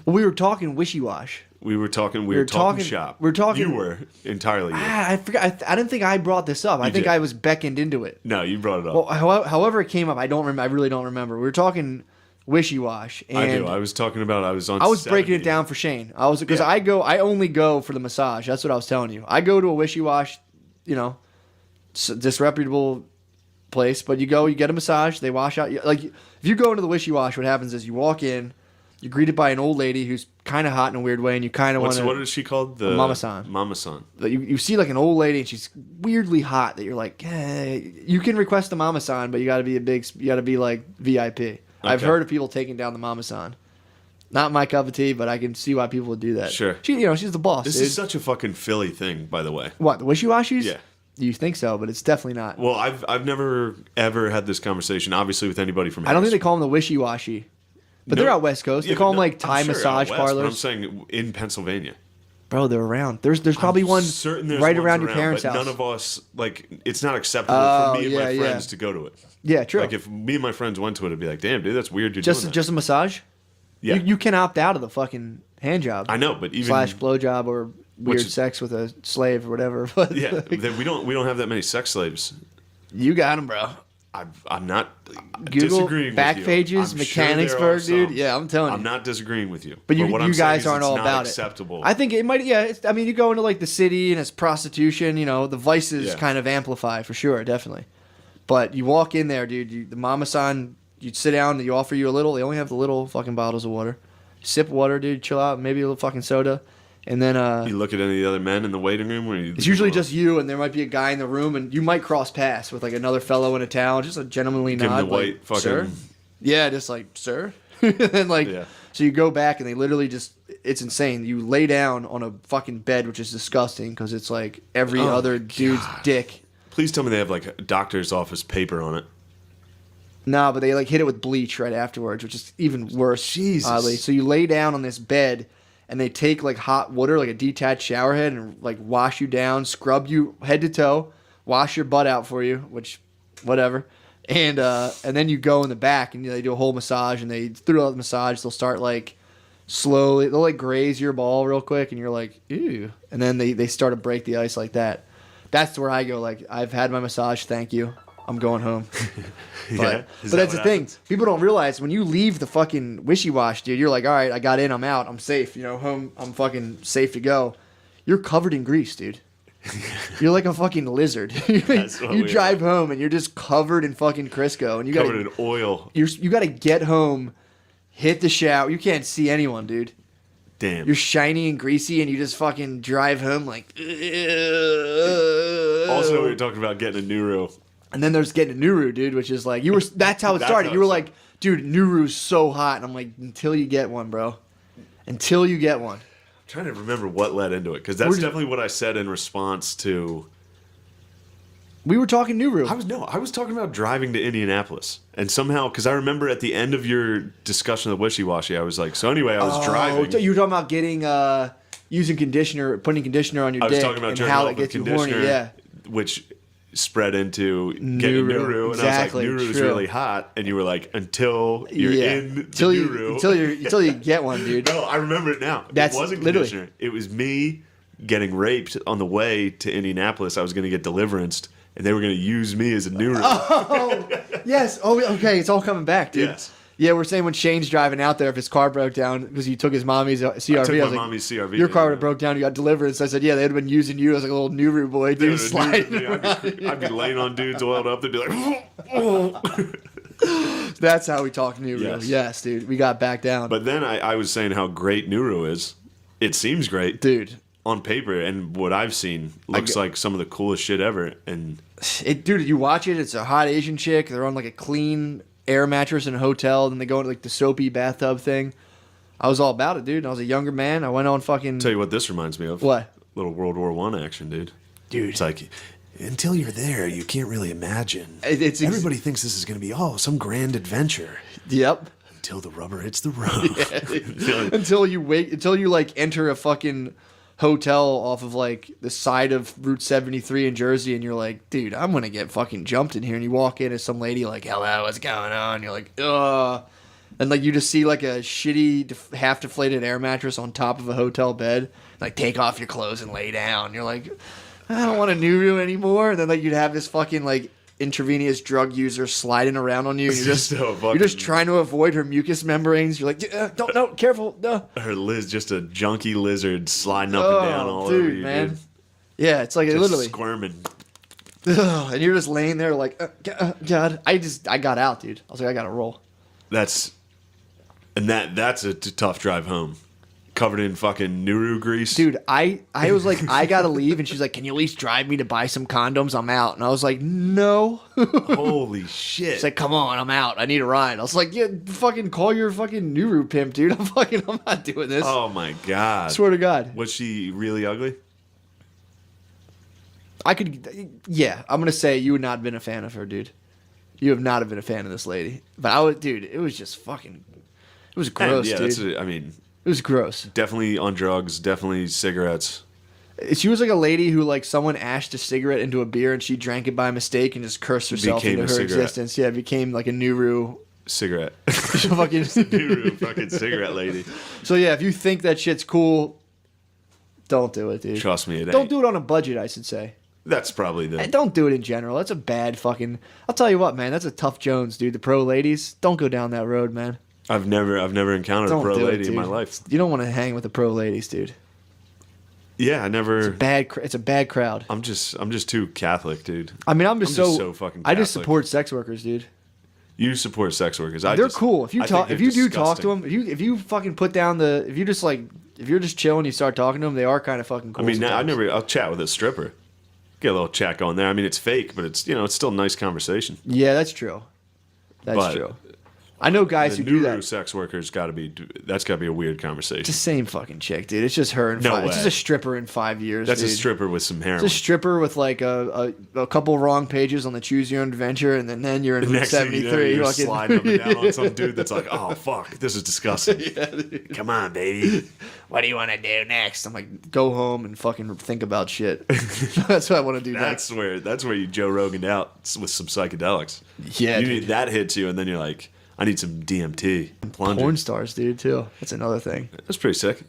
Well, we were talking wishy-wash. We were talking shop. We were talking. You were entirely. I forgot. I didn't think I brought this up. I think I was beckoned into it. No, you brought it up. Well, however it came up, I don't remember. I really don't remember. We were talking wishy-wash. And I do. I was talking about. I was on. I was breaking it down for Shane. Because I only go for the massage. That's what I was telling you. I go to a wishy-wash, disreputable place. But you go, you get a massage. They wash out. Like if you go into the wishy-wash, what happens is you walk in. You're greeted by an old lady who's kind of hot in a weird way, and you kind of want to... What is she called? The Mama-san. Mama-san. You see like an old lady, and she's weirdly hot that you're like, hey, you can request the Mama-san, but you got to be like VIP. Okay. I've heard of people taking down the Mama-san. Not my cup of tea, but I can see why people would do that. Sure. She's the boss. This is such a fucking Philly thing, by the way. What, the wishy-washies? Yeah. You think so, but it's definitely not. Well, I've never ever had this conversation, obviously, with anybody from. I don't think they call them the wishy-washy. But they're out West Coast. They call them like Thai massage parlors. But I'm saying in Pennsylvania. Bro, they're around. There's probably one right around your parents' house. None of us, it's not acceptable for me and my friends to go to it. Yeah, true. Like if me and my friends went to it, I'd be like, damn, dude, that's weird. You're just doing that. Just a massage? Yeah. You can opt out of the fucking hand job. I know, but even / blowjob or weird sex with a slave or whatever. But yeah, we don't have that many sex slaves. You got them, bro. I'm not Google disagreeing back with you. pages, Mechanicsburg, dude. Yeah, I'm telling you. I'm not disagreeing with you. But you guys aren't all about about acceptable. I think it might. Yeah, you go into like the city and it's prostitution. The vices kind of amplify for sure, definitely. But you walk in there, dude. The mama-san, you sit down. They offer you a little. They only have the little fucking bottles of water. Sip water, dude. Chill out. Maybe a little fucking soda. And then you look at any of the other men in the waiting room. It's usually just you, and there might be a guy in the room, and you might cross paths with like another fellow in a towel, just a gentlemanly give nod, him the white like, fucking... sir. Yeah, just like sir. And then so you go back, and they literally it's insane. You lay down on a fucking bed, which is disgusting because it's like every other dude's dick. Please tell me they have like a doctor's office paper on it. No, but they like hit it with bleach right afterwards, which is even worse. Jesus. Oddly. So you lay down on this bed. And they take like hot water, like a detached shower head, and like wash you down, scrub you head to toe, wash your butt out for you, which, whatever. And then you go in the back and they do a whole massage. And throughout the massage, they'll start like slowly, they'll like graze your ball real quick, and you're like, ew. And then they start to break the ice like that. That's where I go. Like, I've had my massage, thank you. I'm going home. But that's the thing. People don't realize when you leave the fucking wishy-wash, dude, you're like, all right, I got in, I'm out, I'm safe. Home, I'm fucking safe to go. You're covered in grease, dude. You're like a fucking lizard. You drive home and you're just covered in fucking Crisco. And covered in oil. You got to get home, hit the shower. You can't see anyone, dude. Damn. You're shiny and greasy, and you just fucking drive home like... Also, we were talking about getting a Nuru. And then there's getting a Nuru, dude, which is like, that's how it started. You were like, dude, Nuru's so hot. And I'm like, until you get one, bro. Until you get one. I'm trying to remember what led into it, because that's definitely what I said in response to... We were talking Nuru. I was talking about driving to Indianapolis. And somehow, because I remember at the end of your discussion of wishy-washy, I was like, so anyway, I was driving. You were talking about getting, using conditioner, putting conditioner on your dick. I was talking about and how it gets you horny, yeah. Which... spread into getting Nuru, and exactly, I was like, Nuru's really hot, and you were like, until you're in the Nuru. Until you get one, dude. No, I remember it now. That's it wasn't literally conditioner. It was me getting raped on the way to Indianapolis. I was going to get deliveranced, and they were going to use me as a Nuru. Oh, yes. Oh, okay. It's all coming back, dude. Yes. Yeah, we're saying when Shane's driving out there, if his car broke down because he took his mommy's CRV. I took my mommy's CRV. Your car would have broke down. You got delivered. So I said, yeah, they'd have been using you as like a little Nuru boy, dude, sliding. I'd be laying on dudes oiled up. They'd be like, oh. That's how we talk Nuru. Yes, dude. We got back down. But then I was saying how great Nuru is. It seems great, dude, on paper, and what I've seen looks like some of the coolest shit ever. And dude, you watch it. It's a hot Asian chick. They're on like a clean air mattress in a hotel, then they go into like the soapy bathtub thing. I was all about it, dude. I was a younger man. I went on fucking... Tell you what this reminds me of. What? Little World War I action, dude. It's like, until you're there, you can't really imagine. Everybody thinks this is going to be, some grand adventure. Yep. Until the rubber hits the road. Yeah. until you like enter a fucking hotel off of like the side of Route 73 in Jersey, and you're like, dude, I'm gonna get fucking jumped in here. And you walk in as some lady like, hello, what's going on? You're like, ugh. And like you just see like a shitty half deflated air mattress on top of a hotel bed. Like take off your clothes and lay down. You're like, I don't want a Nuru anymore. And then like you'd have this fucking like intravenous drug user sliding around on you. And you're just trying to avoid her mucous membranes. You're like, don't, no, careful, no. Her just a junky lizard sliding up and down all over you, man. Dude. Yeah, it's like just literally squirming. And you're just laying there like, God. I got out, dude. I was like, I gotta roll. That's a tough drive home. Covered in fucking Nuru grease. Dude, I was like, I gotta leave. And she's like, can you at least drive me to buy some condoms? I'm out. And I was like, no. Holy shit. She's like, come on, I'm out. I need a ride. I was like, yeah, fucking call your fucking Nuru pimp, dude. I'm not doing this. Oh my God. Swear to God. Was she really ugly? Yeah, I'm gonna say you would not have been a fan of her, dude. You have not have been a fan of this lady. But dude, it was just fucking, it was gross, dude. It was gross. Definitely on drugs, definitely cigarettes. She was like a lady who like someone ashed a cigarette into a beer and she drank it by mistake and just cursed herself into her existence. Yeah, it became like a Nuru cigarette. Fucking Nuru fucking cigarette lady. So yeah, if you think that shit's cool, don't do it, dude. Trust me, it ain't. Don't do it on a budget, I should say. That's probably And don't do it in general. That's a bad fucking. I'll tell you what, man. That's a tough Jones, dude. The pro ladies, don't go down that road, man. I've never encountered a pro lady in my life. You don't want to hang with the pro ladies, dude. Yeah, I never. It's a bad crowd. I'm just too Catholic, dude. I mean, I'm just so fucking Catholic. I just support sex workers, dude. You support sex workers. They're cool. If you do talk to them, if you fucking put down if you're just chilling, you start talking to them, they are kind of fucking cool. I mean, I'll chat with a stripper. Get a little chat going there. I mean, it's fake, but it's it's still a nice conversation. Yeah, that's true. That's true. I know guys who do that. Sex workers that's got to be a weird conversation. It's the same fucking chick, dude. It's just her in no way. It's just a stripper in 5 years. That's dude. a stripper with some heroin. It's a stripper with like a couple wrong pages on the Choose Your Own Adventure, and then you're in Route 73. You're sliding up and down on some dude that's like, oh fuck, this is disgusting. Yeah, come on, baby. What do you want to do next? I'm like, go home and fucking think about shit. That's what I want to do next. That's where you Joe Rogan out with some psychedelics. Yeah, that hits you, and then you're like, I need some DMT. Porn stars, dude, too. That's another thing. That's pretty sick.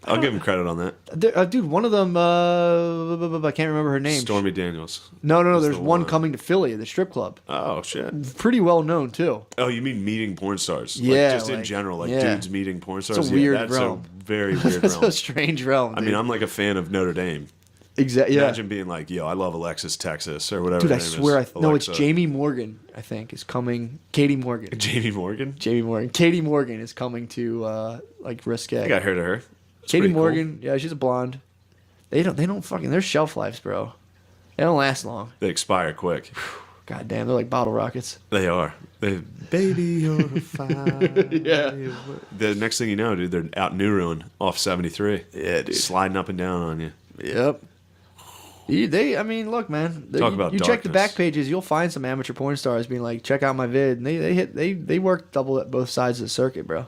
I'll give him credit on that. Dude, one of them, I can't remember her name. Stormy Daniels. No. There's one coming to Philly at the strip club. Oh, shit. Pretty well known, too. Oh, you mean meeting porn stars? Yeah. Just in general, dudes meeting porn stars? It's a weird realm. That's a very weird That's realm. a strange realm, dude. I mean, I'm like a fan of Notre Dame. Exactly. Yeah. Imagine being like, yo, I love Alexis, Texas, or whatever. Dude, I swear, no, it's Jamie Morgan. I think is coming. Katie Morgan. Jamie Morgan. Katie Morgan is coming to like Risque. I think I heard of her. That's Katie Morgan. Cool. Yeah, she's a blonde. They don't fucking. Their shelf lives, bro. They don't last long. They expire quick. God damn, they're like bottle rockets. They are. Baby, you're a fire. Yeah. The next thing you know, dude, they're out Nuruing off 73. Yeah, dude. Sliding up and down on you. Yep. I mean, look, man. You check the back pages, you'll find some amateur porn stars being like, "Check out my vid." And they work double at both sides of the circuit, bro.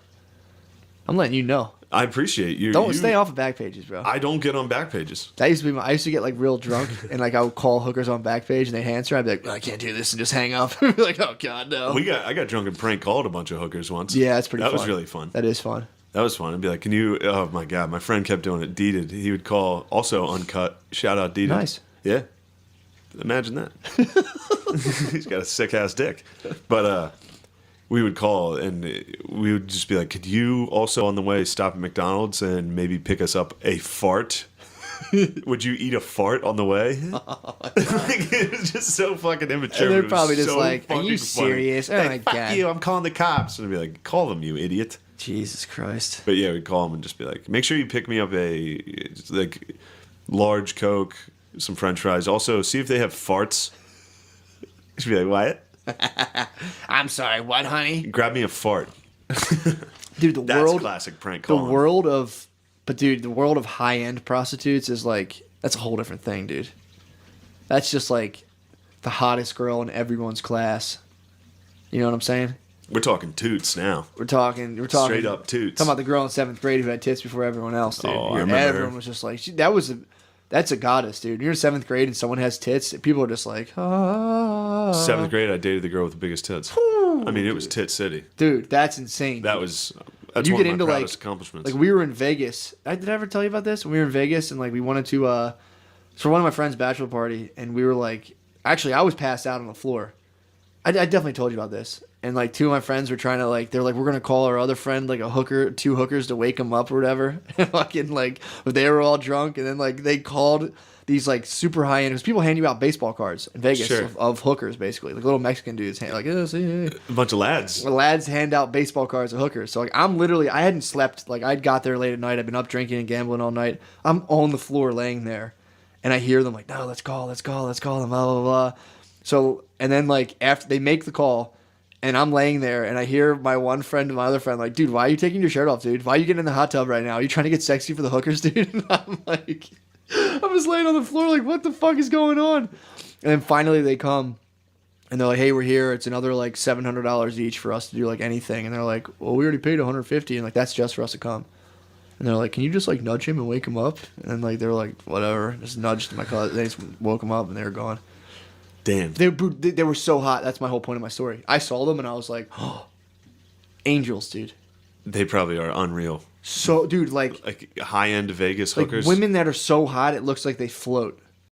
I'm letting you know. I appreciate you. Don't stay off of back pages, bro. I don't get on back pages. I used to get like real drunk and like I would call hookers on back page and they answer. I'd be like, I can't do this, and just hang up. I'd be like, oh god, no. I got drunk and prank called a bunch of hookers once. Yeah, that's pretty. That was really fun. That is fun. That was fun. I'd be like, can you? Oh my god, my friend kept doing it. Deeded. He would call also uncut. Shout out Deeded. Nice. Yeah. Imagine that. He's got a sick ass dick. But we would call and we would just be like, could you also on the way stop at McDonald's and maybe pick us up a fart? Would you eat a fart on the way? It was just so fucking immature. And they're probably just like, are you serious? Oh my god. Fuck you, I'm calling the cops. And I'd be like, call them, you idiot. Jesus Christ. But yeah, we'd call them and just be like, make sure you pick me up a like large Coke, some French fries. Also, see if they have farts. She'd be like, what? I'm sorry, what, honey? Grab me a fart. Dude, That's classic prank call. The world of high-end prostitutes is like, that's a whole different thing, dude. That's just like the hottest girl in everyone's class. You know what I'm saying? We're talking toots now. We're talking straight up toots. Talking about the girl in 7th grade who had tits before everyone else, dude. Oh, I remember everyone was just like, that's a goddess, dude. You're in 7th grade and someone has tits. People are just like, ah. 7th grade, I dated the girl with the biggest tits. I mean, it was Tit City. Dude, that's insane. That's you one get of into my proudest accomplishments. like we were in Vegas. Did I ever tell you about this? We were in Vegas and like we wanted to it's for one of my friends' bachelor party, and we were like, actually I was passed out on the floor. I definitely told you about this. And like two of my friends were trying to like, they're like, we're gonna call our other friend like a hooker, two hookers to wake him up or whatever. And fucking like, but they were all drunk, and then like they called these like super high end, because people hand you out baseball cards in Vegas Sure. of hookers basically, like little Mexican dudes like, see. A bunch of lads. Well, lads hand out baseball cards to hookers. So like I'm literally, I hadn't slept, like I'd got there late at night. I'd been up drinking and gambling all night. I'm on the floor laying there, and I hear them like, no, let's call them, blah blah blah. So and then like after they make the call, and I'm laying there, and I hear my one friend and my other friend like, dude, why are you taking your shirt off, dude? Why are you getting in the hot tub right now? Are you trying to get sexy for the hookers, dude? And I'm like, I'm just laying on the floor like, what the fuck is going on? And then finally they come. And they're like, hey, we're here. It's another like $700 each for us to do like anything. And they're like, well, we already paid $150, and like that's just for us to come. And they're like, can you just like nudge him and wake him up? And like they were like, whatever. Just nudged my cousin. They just woke him up, and they were gone. Damn. They were so hot. That's my whole point of my story. I saw them and I was like, oh, angels, dude. They probably are unreal. So, dude, like high end Vegas like hookers. women that are so hot, it looks like they float.